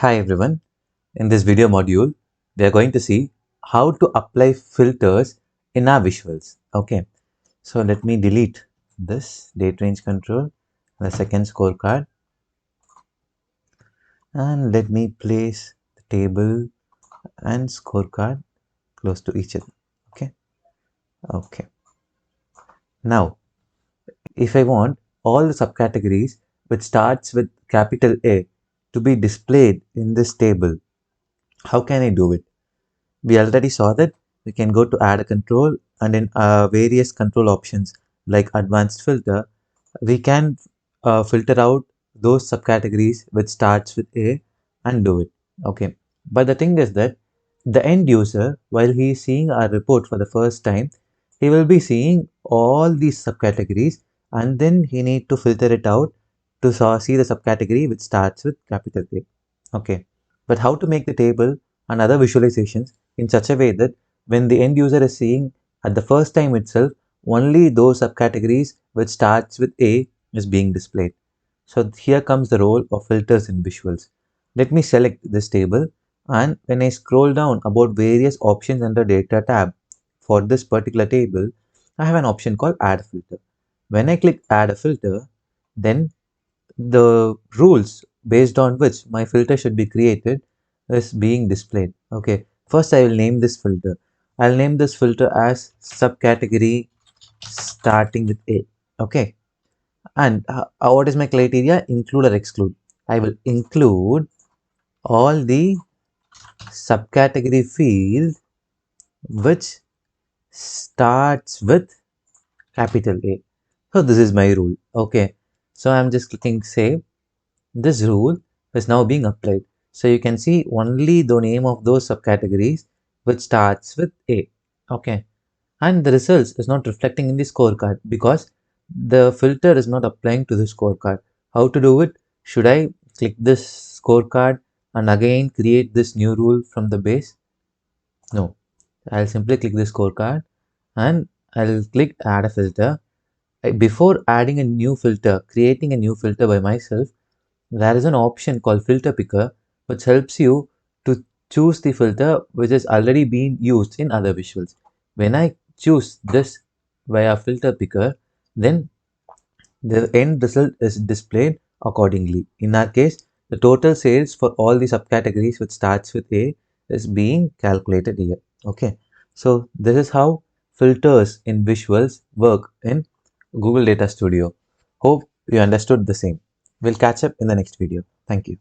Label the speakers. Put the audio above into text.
Speaker 1: Hi everyone, in this video module, we are going to see how to apply filters in our visuals. Okay, so let me delete this date range control, the second scorecard, and let me place the table and scorecard close to each other. Okay. Now, if I want all the subcategories which starts with capital A to be displayed in this table, how can I do it? We already saw that we can go to add a control, and in various control options like advanced filter, we can filter out those subcategories which starts with A and do it. Okay. But the thing is that the end user, while he is seeing our report for the first time, he will be seeing all these subcategories and then he need to filter it out to see the subcategory which starts with capital A. Okay. But how to make the table and other visualizations in such a way that when the end user is seeing at the first time itself, only those subcategories which starts with A is being displayed. So here comes the role of filters in visuals. Let me select this table, and when I scroll down about various options under data tab for this particular table, I have an option called add filter. When I click add a filter, then the rules based on which my filter should be created is being displayed. Okay, first I will name this filter. I'll name this filter as subcategory starting with A. Okay, and what is my criteria? Include or exclude? I will include all the subcategory fields which starts with capital A. So this is my rule. Okay, so I'm just clicking save. This rule is now being applied. So you can see only the name of those subcategories which starts with A. Okay. And the results is not reflecting in the scorecard because the filter is not applying to the scorecard. How to do it? Should I click this scorecard and again create this new rule from the base? No. I'll simply click the scorecard and I'll click add a filter. Before adding a new filter, creating a new filter by myself, there is an option called filter picker which helps you to choose the filter which is already being used in other visuals. When I choose this via filter picker, then the end result is displayed accordingly. In our case, the total sales for all the subcategories which starts with A is being calculated here. Okay, so this is how filters in visuals work in Google Data Studio. Hope you understood the same. We'll catch up in the next video. Thank you.